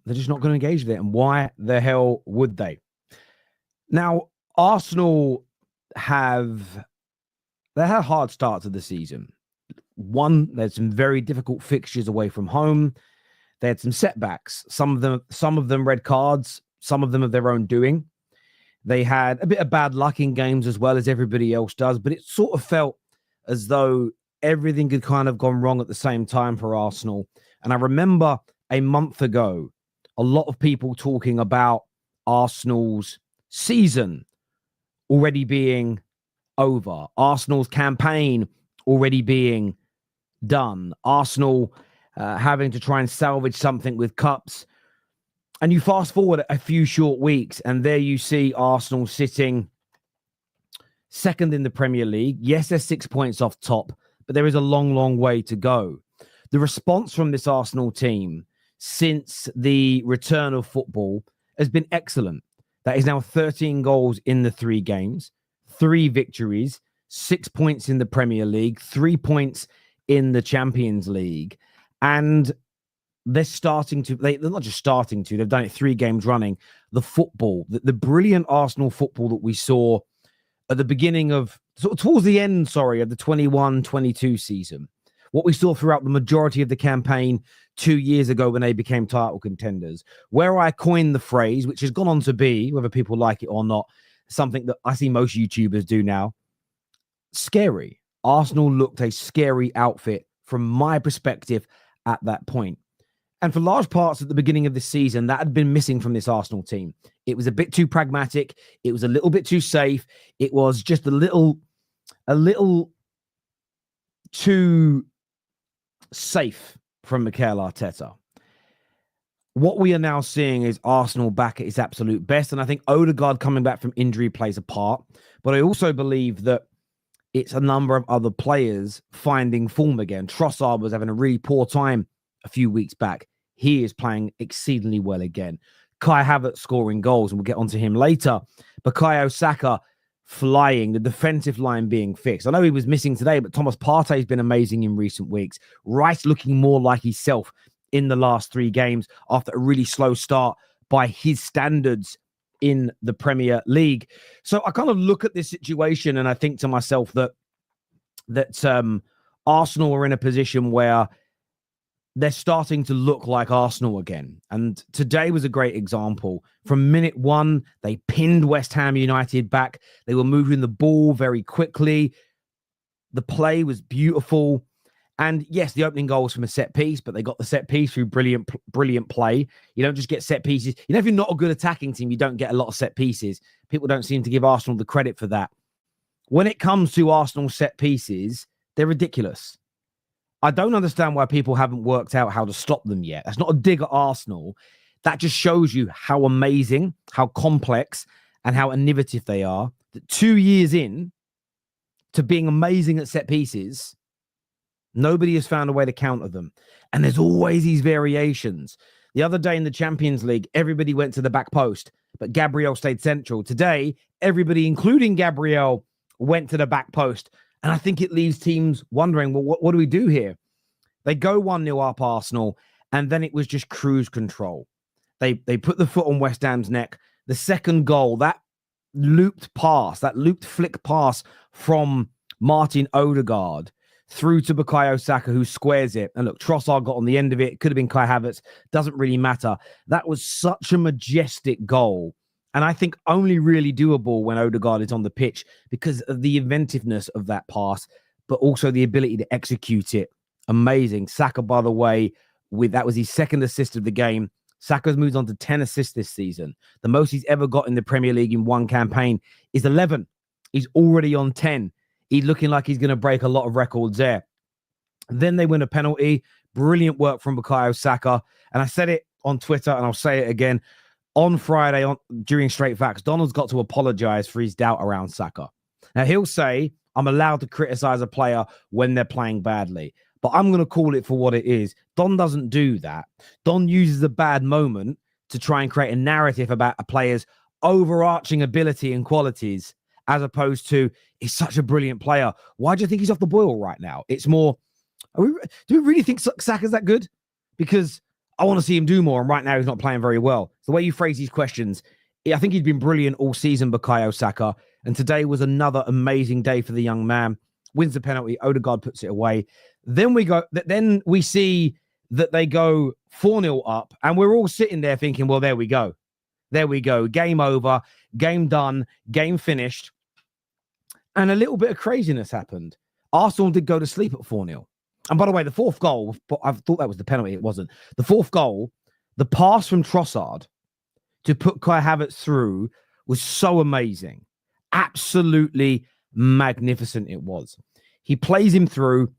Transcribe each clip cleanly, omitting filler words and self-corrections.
They're just not going to engage with it. And why the hell would they? Now, Arsenal they had a hard start to the season. One, there's some very difficult fixtures away from home. They had some setbacks. Some of them red cards, some of them of their own doing. They had a bit of bad luck in games as well as everybody else does, but it sort of felt as though everything had kind of gone wrong at the same time for Arsenal. And I remember a month ago, a lot of people talking about Arsenal's season already being over, Arsenal's campaign already being done, Arsenal having to try and salvage something with cups. And you fast forward a few short weeks, and there you see Arsenal sitting second in the Premier League. Yes, they're 6 points off top, but there is a long, long way to go. The response from this Arsenal team since the return of football has been excellent. That is now 13 goals in the 3 games, 3 victories, 6 points in the Premier League, 3 points in the Champions League. And they're not just starting to, they've done it 3 games running. The football, the brilliant Arsenal football that we saw at the beginning of, towards the end, of the 21-22 season. What we saw throughout the majority of the campaign 2 years ago when they became title contenders, where I coined the phrase, which has gone on to be, whether people like it or not, something that I see most YouTubers do now, scary. Arsenal looked a scary outfit from my perspective at that point. And for large parts at the beginning of the season, that had been missing from this Arsenal team. It was a bit too pragmatic. It was a little bit too safe. It was just a little too safe from Mikel Arteta. What we are now seeing is Arsenal back at its absolute best. And I think Odegaard coming back from injury plays a part. But I also believe that it's a number of other players finding form again. Trossard was having a really poor time a few weeks back. He is playing exceedingly well again. Kai Havertz scoring goals, and we'll get onto him later. Bukayo Saka flying, the defensive line being fixed. I know he was missing today, but Thomas Partey's been amazing in recent weeks. Rice looking more like himself in the last 3 games after a really slow start by his standards in the Premier League. So I kind of look at this situation and I think to myself that Arsenal are in a position where they're starting to look like Arsenal again. And today was a great example. From minute 1, they pinned West Ham United back. They were moving the ball very quickly. The play was beautiful. And yes, the opening goal was from a set piece, but they got the set piece through brilliant play. You don't just get set pieces. You know, if you're not a good attacking team, you don't get a lot of set pieces. People don't seem to give Arsenal the credit for that. When it comes to Arsenal set pieces, they're ridiculous. I don't understand why people haven't worked out how to stop them yet. That's not a dig at Arsenal. That just shows you how amazing, how complex, and how innovative they are. That 2 years in to being amazing at set pieces, nobody has found a way to counter them. And there's always these variations. The other day in the Champions League, everybody went to the back post, but Gabriel stayed central. Today, everybody, including Gabriel, went to the back post. And I think it leaves teams wondering, well, what do we do here? They go 1-0 up Arsenal, and then it was just cruise control. They put the foot on West Ham's neck. The second goal, that looped flick pass from Martin Odegaard through to Bukayo Saka, who squares it. And look, Trossard got on the end of it. It could have been Kai Havertz. Doesn't really matter. That was such a majestic goal. And I think only really doable when Odegaard is on the pitch because of the inventiveness of that pass, but also the ability to execute it. Amazing. Saka, by the way, that was his second assist of the game. Saka's moved on to 10 assists this season. The most he's ever got in the Premier League in one campaign is 11. He's already on 10. He's looking like he's going to break a lot of records there. Then they win a penalty. Brilliant work from Bukayo Saka. And I said it on Twitter, and I'll say it again. On Friday, during Straight Facts, Donald's got to apologize for his doubt around Saka. Now, he'll say, I'm allowed to criticize a player when they're playing badly, but I'm going to call it for what it is. Don doesn't do that. Don uses a bad moment to try and create a narrative about a player's overarching ability and qualities, as opposed to, he's such a brilliant player. Why do you think he's off the boil right now? It's more, do we really think Saka's that good? Because I want to see him do more. And right now, he's not playing very well. The way you phrase these questions, I think he's been brilliant all season, Bukayo Saka. And today was another amazing day for the young man. Wins the penalty. Odegaard puts it away. Then we see that they go 4-0 up. And we're all sitting there thinking, well, there we go. There we go. Game over. Game done. Game finished. And a little bit of craziness happened. Arsenal did go to sleep at 4-0. And by the way, the fourth goal, I thought that was the penalty. It wasn't. The fourth goal, the pass from Trossard to put Kai Havertz through was so amazing. Absolutely magnificent it was. He plays him through.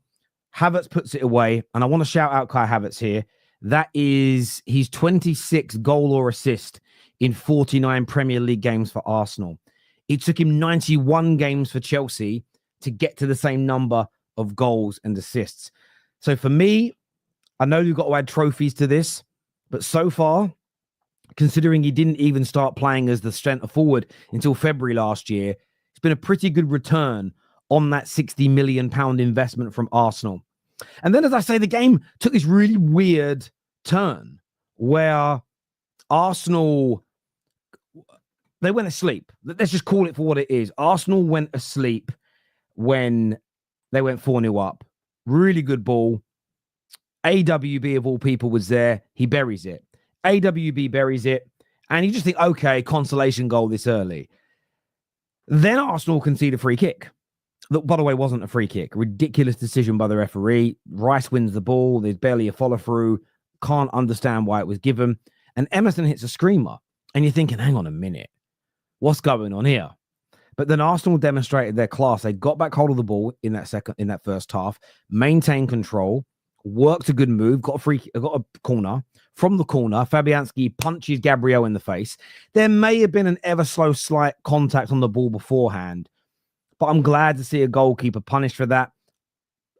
Havertz puts it away. And I want to shout out Kai Havertz here. That is his 26th goal or assist in 49 Premier League games for Arsenal. It took him 91 games for Chelsea to get to the same number of goals and assists. So for me, I know you've got to add trophies to this, but so far, considering he didn't even start playing as the centre forward until February last year, it's been a pretty good return on that £60 million investment from Arsenal. And then, as I say, the game took this really weird turn where Arsenal, they went asleep. Let's just call it for what it is. Arsenal went asleep when they went 4-0 up. Really good ball. AWB, of all people, was there. He buries it. AWB buries it. And you just think, okay, consolation goal this early. Then Arsenal concede a free kick. That, by the way, wasn't a free kick. Ridiculous decision by the referee. Rice wins the ball. There's barely a follow-through. Can't understand why it was given. And Emerson hits a screamer. And you're thinking, hang on a minute. What's going on here? But then Arsenal demonstrated their class. They got back hold of the ball in that first half, maintained control, worked a good move, got a corner. From the corner, Fabianski punches Gabriel in the face. There may have been an ever so slight contact on the ball beforehand, but I'm glad to see a goalkeeper punished for that.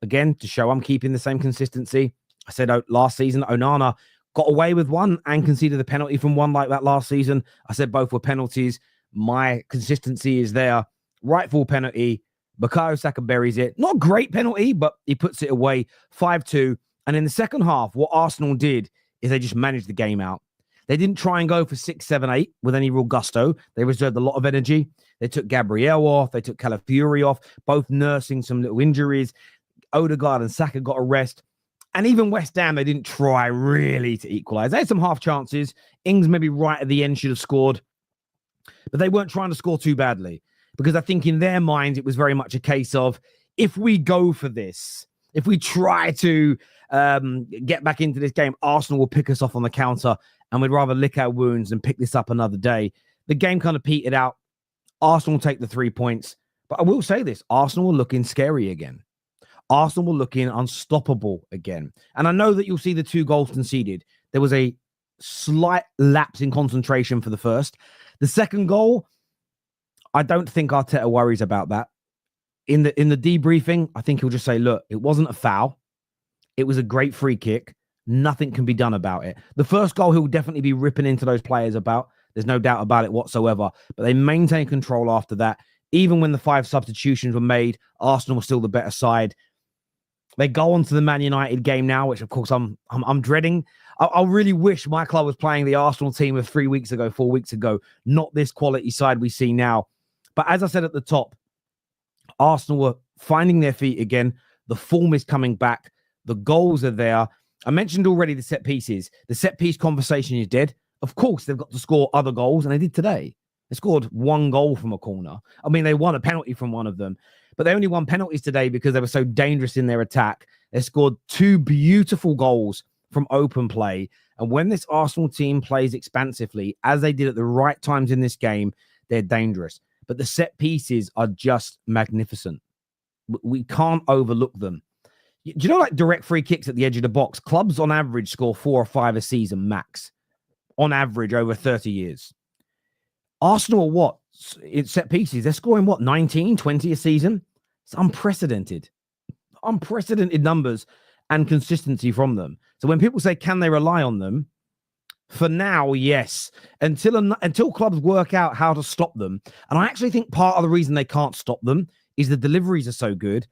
Again, to show I'm keeping the same consistency. I said last season, Onana got away with one and conceded the penalty from one like that last season. I said both were penalties. My consistency is there. Rightful penalty. Bukayo Saka buries it. Not a great penalty, but he puts it away. 5-2. And in the second half, what Arsenal did is they just managed the game out. They didn't try and go for 6, 7, 8 with any real gusto. They reserved a lot of energy. They took Gabriel off. They took Calafiori off, both nursing some little injuries. Odegaard and Saka got a rest. And even West Ham, they didn't try really to equalize. They had some half chances. Ings maybe right at the end should have scored. But they weren't trying to score too badly, because I think in their minds, it was very much a case of, if we go for this, if we try to get back into this game, Arsenal will pick us off on the counter, and we'd rather lick our wounds and pick this up another day. The game kind of petered out. Arsenal take the 3 points. But I will say this, Arsenal are looking scary again. Arsenal were looking unstoppable again. And I know that you'll see the 2 goals conceded. There was a slight lapse in concentration for the first. The second goal, I don't think Arteta worries about that. In the debriefing, I think he'll just say, look, it wasn't a foul. It was a great free kick. Nothing can be done about it. The first goal, he'll definitely be ripping into those players about. There's no doubt about it whatsoever. But they maintain control after that. Even when the 5 substitutions were made, Arsenal was still the better side. They go on to the Man United game now, which, of course, I'm dreading. I really wish my club was playing the Arsenal team of 4 weeks ago, not this quality side we see now. But as I said at the top, Arsenal were finding their feet again. The form is coming back. The goals are there. I mentioned already the set pieces. The set piece conversation is dead. Of course, they've got to score other goals, and they did today. They scored 1 goal from a corner. I mean, they won a penalty from one of them, but they only won penalties today because they were so dangerous in their attack. They scored 2 beautiful goals from open play. And when this Arsenal team plays expansively, as they did at the right times in this game, they're dangerous. But the set pieces are just magnificent. We can't overlook them. Do you know, like direct free kicks at the edge of the box? Clubs on average score 4 or 5 a season max. On average over 30 years. Arsenal are what? It's set pieces. They're scoring what? 19, 20 a season? It's unprecedented. Unprecedented numbers and consistency from them. So when people say, can they rely on them? For now, yes. Until clubs work out how to stop them. And I actually think part of the reason they can't stop them is the deliveries are so good.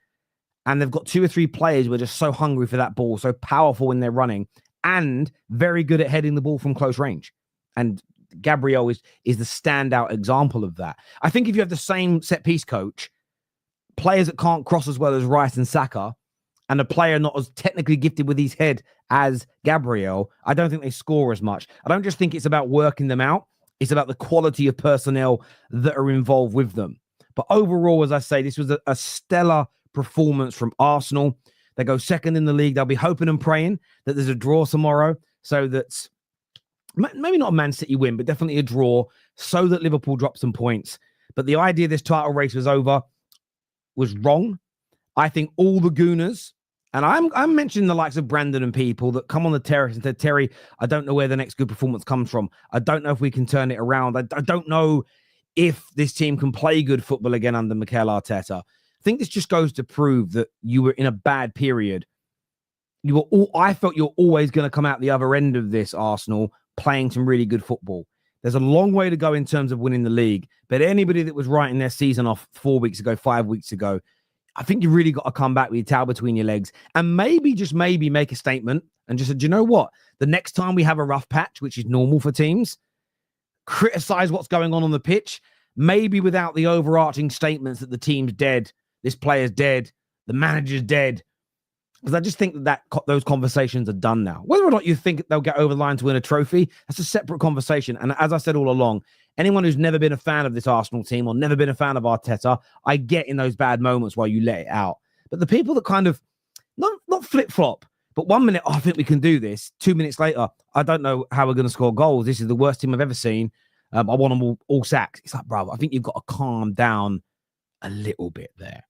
And they've got 2 or 3 players who are just so hungry for that ball, so powerful when they're running. and very good at heading the ball from close range. And Gabriel is the standout example of that. I think if you have the same set piece coach, players that can't cross as well as Rice and Saka, and a player not as technically gifted with his head as Gabriel, I don't think they score as much. I don't just think it's about working them out. It's about the quality of personnel that are involved with them. But overall, as I say, this was a stellar performance from Arsenal. They go second in the league. They'll be hoping and praying that there's a draw tomorrow, so that maybe not a Man City win, but definitely a draw, so that Liverpool drop some points. But the idea this title race was over was wrong. I think all the Gooners, and I'm mentioning the likes of Brandon and people that come on the terrace and said, Terry, I don't know where the next good performance comes from. I don't know if we can turn it around. I don't know if this team can play good football again under Mikel Arteta. I think this just goes to prove that you were in a bad period. I felt you're always going to come out the other end of this, Arsenal, playing some really good football. There's a long way to go in terms of winning the league, but anybody that was writing their season off 4 weeks ago, 5 weeks ago, I think you really got to come back with your tail between your legs and maybe, just maybe, make a statement and just say, do you know what? The next time we have a rough patch, which is normal for teams, criticize what's going on the pitch, maybe without the overarching statements that the team's dead, this player's dead, the manager's dead. Because I just think that those conversations are done now. Whether or not you think they'll get over the line to win a trophy, that's a separate conversation. And as I said all along, anyone who's never been a fan of this Arsenal team or never been a fan of Arteta, I get in those bad moments while you let it out. But the people that kind of, not flip-flop, but 1 minute, I think we can do this. 2 minutes later, I don't know how we're going to score goals. This is the worst team I've ever seen. I want them all sacked. It's like, bro, I think you've got to calm down a little bit there.